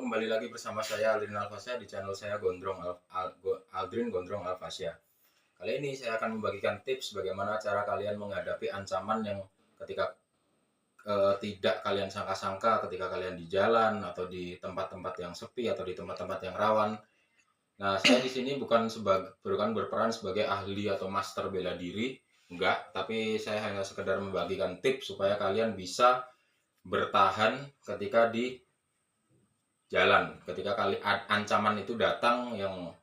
kembali lagi bersama saya Aldrin Alfasya di channel saya Aldrin Gondrong Alfasya. Kali ini saya akan membagikan tips bagaimana cara kalian menghadapi ancaman yang ketika tidak kalian sangka-sangka ketika kalian di jalan atau di tempat-tempat yang sepi atau di tempat-tempat yang rawan. Nah, saya di sini bukan berperan sebagai ahli atau master bela diri, enggak, tapi saya hanya sekedar membagikan tips supaya kalian bisa bertahan ketika di jalan, ketika ancaman itu datang yang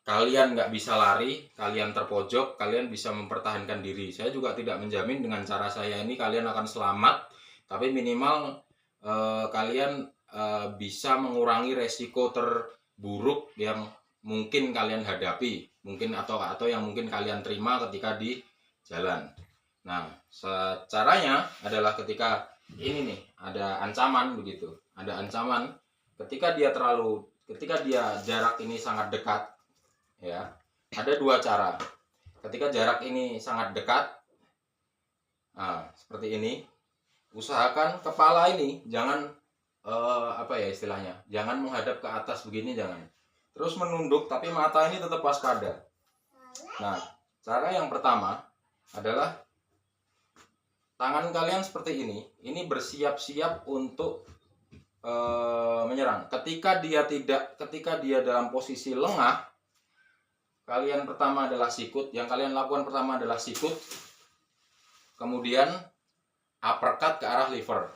kalian nggak bisa lari, kalian terpojok, kalian bisa mempertahankan diri. Saya juga tidak menjamin dengan cara saya ini kalian akan selamat, tapi minimal kalian bisa mengurangi resiko terburuk yang mungkin kalian hadapi, mungkin atau yang mungkin kalian terima ketika di jalan. Nah, caranya adalah ketika ini nih ada ancaman begitu, ada ancaman. Ketika dia jarak ini sangat dekat, ya, ada dua cara. Ketika jarak ini sangat dekat, nah, seperti ini, usahakan kepala ini jangan istilahnya, jangan menghadap ke atas begini, jangan. Terus menunduk, tapi mata ini tetap waspada. Nah, cara yang pertama adalah tangan kalian seperti ini bersiap-siap untuk menyerang. Ketika dia dalam posisi lengah, kalian pertama adalah sikut. Yang kalian lakukan pertama adalah sikut, kemudian uppercut ke arah liver.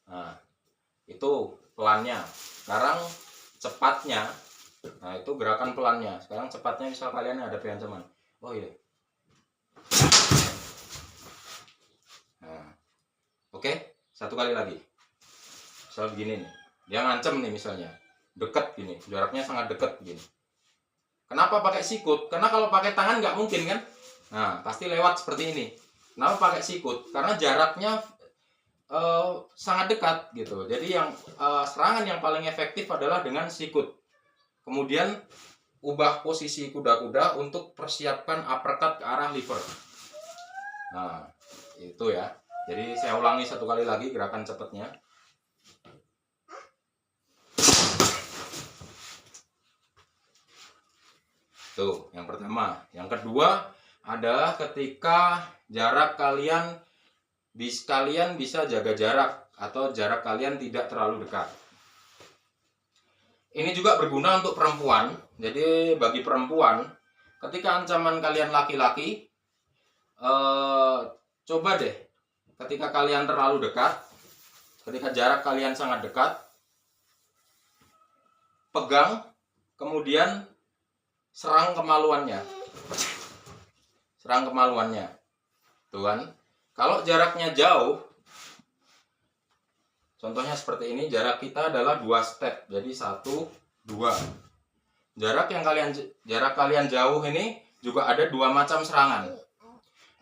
Nah, itu pelannya. Sekarang cepatnya. Nah, itu gerakan pelannya. Sekarang cepatnya, misal kalian ada ancaman. Oh iya. Nah, oke, satu kali lagi. Misal begini nih, dia ngancem nih misalnya, deket gini, jaraknya sangat deket begini. Kenapa pakai sikut? Karena kalau pakai tangan nggak mungkin kan? Nah, pasti lewat seperti ini. Kenapa pakai sikut? Karena jaraknya sangat dekat gitu. Jadi yang serangan yang paling efektif adalah dengan sikut. Kemudian ubah posisi kuda-kuda untuk persiapkan uppercut ke arah liver. Nah, itu ya. Jadi saya ulangi satu kali lagi gerakan cepatnya. Tuh, yang pertama. Yang kedua adalah ketika jarak kalian bisa jaga jarak atau jarak kalian tidak terlalu dekat. Ini juga berguna untuk perempuan. Jadi bagi perempuan, ketika ancaman kalian laki-laki, coba deh ketika kalian terlalu dekat, ketika jarak kalian sangat dekat, pegang, kemudian serang kemaluannya. Tuh kan? Kalau jaraknya jauh, contohnya seperti ini, jarak kita adalah 2 step. Jadi 1, 2. Jarak kalian jauh ini juga ada 2 macam serangan.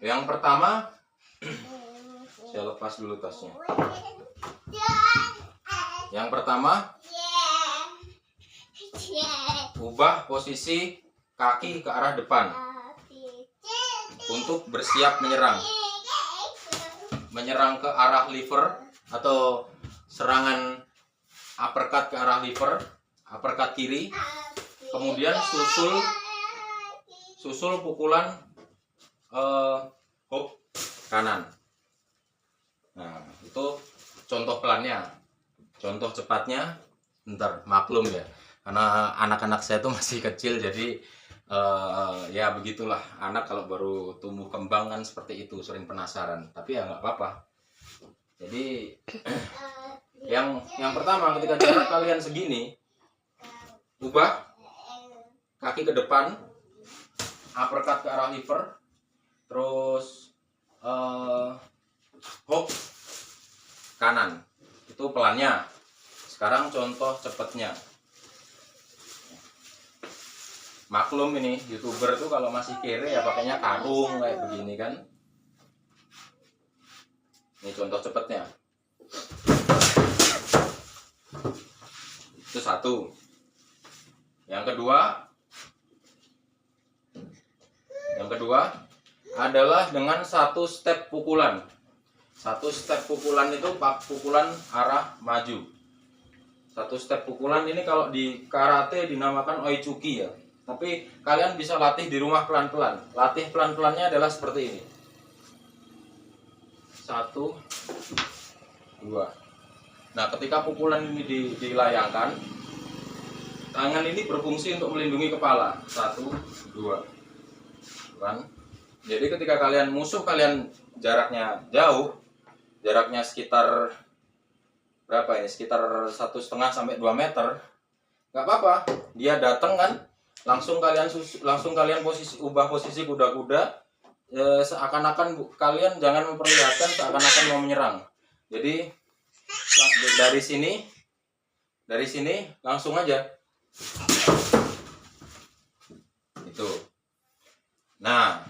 Yang pertama, saya lepas dulu tasnya. Yang pertama, ubah posisi kaki ke arah depan untuk bersiap menyerang ke arah liver atau serangan uppercut ke arah liver, uppercut kiri, kemudian susul pukulan hook kanan. Nah, itu contoh pelannya. Contoh cepatnya, bentar, maklum ya, karena anak-anak saya tuh masih kecil, jadi ya begitulah, anak kalau baru tumbuh kembang kan seperti itu, sering penasaran, tapi ya nggak apa-apa. Jadi yang pertama, ketika jarak kalian segini, ubah kaki ke depan, uppercut ke arah liver, terus hook kanan. Itu pelannya. Sekarang contoh cepatnya. Maklum ini YouTuber tuh kalau masih kere ya pakainya karung kayak begini kan. Ini contoh cepatnya. Itu 1. Yang kedua adalah dengan 1 step pukulan. 1 step pukulan itu pukulan arah maju. Satu step pukulan ini kalau di karate dinamakan oichuki ya. Tapi kalian bisa latih di rumah pelan-pelan. Latih pelan-pelannya adalah seperti ini. 1, 2. Nah, ketika pukulan ini dilayangkan, tangan ini berfungsi untuk melindungi kepala. 1, 2. Kan? Jadi ketika musuh kalian jaraknya jauh, jaraknya sekitar berapa ini? Sekitar 1,5 sampai 2 meter. Nggak apa-apa, dia datang kan, langsung kalian ubah posisi kuda-kuda. Seakan-akan kalian jangan memperlihatkan seakan-akan mau menyerang. Jadi dari sini langsung aja. Itu. Nah,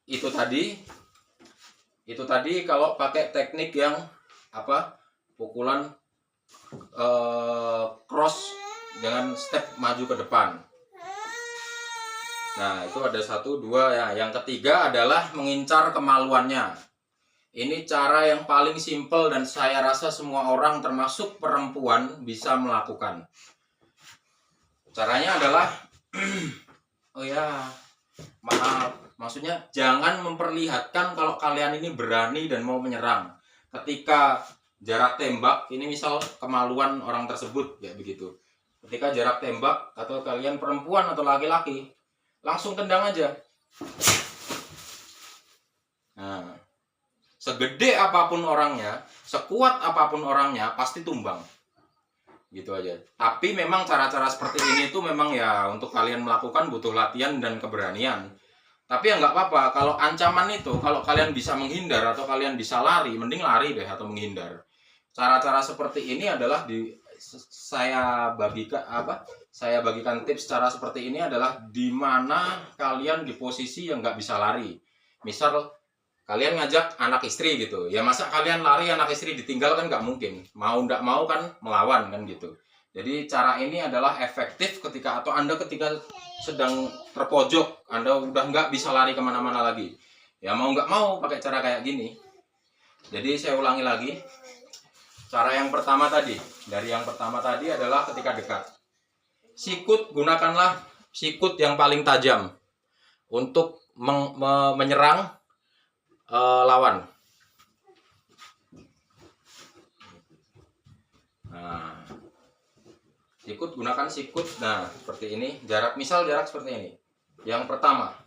itu tadi kalau pakai teknik yang pukulan cross dengan step maju ke depan. Nah, itu ada 1, 2 ya. Yang ketiga adalah mengincar kemaluannya. Ini cara yang paling simpel dan saya rasa semua orang termasuk perempuan bisa melakukan. Caranya adalah oh ya, maaf, maksudnya jangan memperlihatkan kalau kalian ini berani dan mau menyerang. Ketika jarak tembak, ini misal kemaluan orang tersebut ya begitu. Ketika jarak tembak atau kalian perempuan atau laki-laki, langsung tendang aja. Nah, segede apapun orangnya, sekuat apapun orangnya, pasti tumbang. Gitu aja. Tapi memang cara-cara seperti ini itu memang ya untuk kalian melakukan butuh latihan dan keberanian. Tapi ya nggak apa-apa, kalau ancaman itu, kalau kalian bisa menghindar atau kalian bisa lari, mending lari deh atau menghindar. Cara-cara seperti ini adalah saya bagikan tips cara seperti ini adalah di mana kalian di posisi yang nggak bisa lari. Misal kalian ngajak anak istri gitu, ya masa kalian lari anak istri ditinggal kan nggak mungkin. Mau nggak mau kan melawan kan gitu. Jadi cara ini adalah efektif ketika ketika sedang terpojok, Anda udah nggak bisa lari kemana-mana lagi. Ya mau nggak mau pakai cara kayak gini. Jadi saya ulangi lagi. Cara yang pertama tadi, adalah ketika dekat. Gunakanlah sikut yang paling tajam untuk menyerang lawan. Nah, gunakan sikut. Nah, seperti ini. Jarak seperti ini. Yang pertama.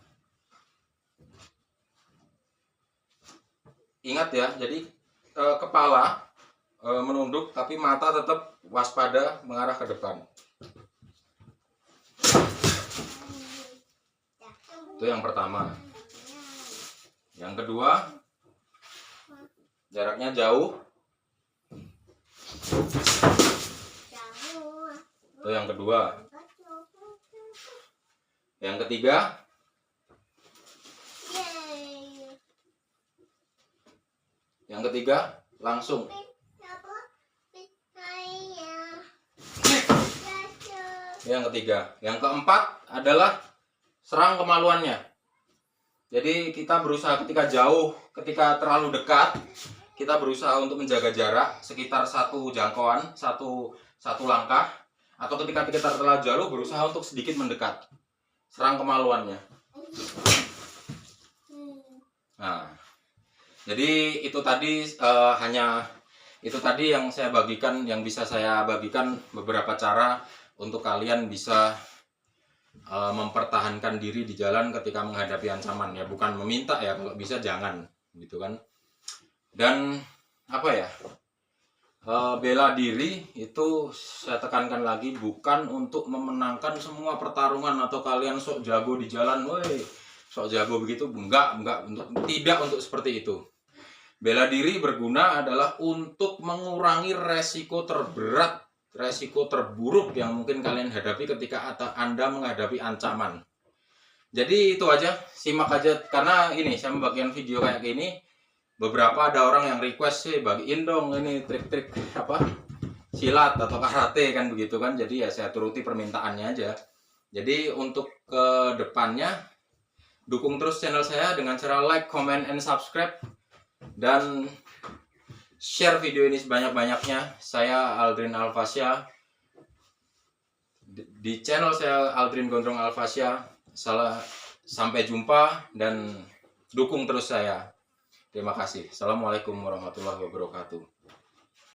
Ingat ya, jadi kepala menunduk tapi mata tetap waspada mengarah ke depan. Itu yang pertama. Yang kedua, jaraknya jauh. Itu yang kedua. Yang ketiga, langsung. Yang ketiga. Yang keempat adalah serang kemaluannya. Jadi kita berusaha ketika jauh, ketika terlalu dekat, kita berusaha untuk menjaga jarak sekitar satu jangkauan, satu langkah. Atau ketika kita terlalu jauh, berusaha untuk sedikit mendekat. Serang kemaluannya. Nah, jadi itu tadi yang saya bagikan, yang bisa saya bagikan beberapa cara untuk kalian bisa mempertahankan diri di jalan ketika menghadapi ancaman ya, bukan meminta ya, kalau bisa jangan gitu kan. Dan bela diri itu saya tekankan lagi bukan untuk memenangkan semua pertarungan atau kalian sok jago di jalan, sok jago begitu, tidak untuk seperti itu. Bela diri berguna adalah untuk mengurangi resiko terburuk yang mungkin kalian hadapi ketika Anda menghadapi ancaman. Jadi itu aja, simak aja, karena ini saya membagikan video kayak gini. Beberapa ada orang yang request sih, bagiin dong ini trik-trik silat atau karate kan begitu kan. Jadi ya saya turuti permintaannya aja. Jadi untuk ke depannya dukung terus channel saya dengan cara like, comment, and subscribe. Dan share video ini sebanyak-banyaknya. Saya Aldrin Alfasya. Di channel saya Aldrin Gondrong Alfasya. Sampai jumpa dan dukung terus saya. Terima kasih. Assalamualaikum warahmatullahi wabarakatuh.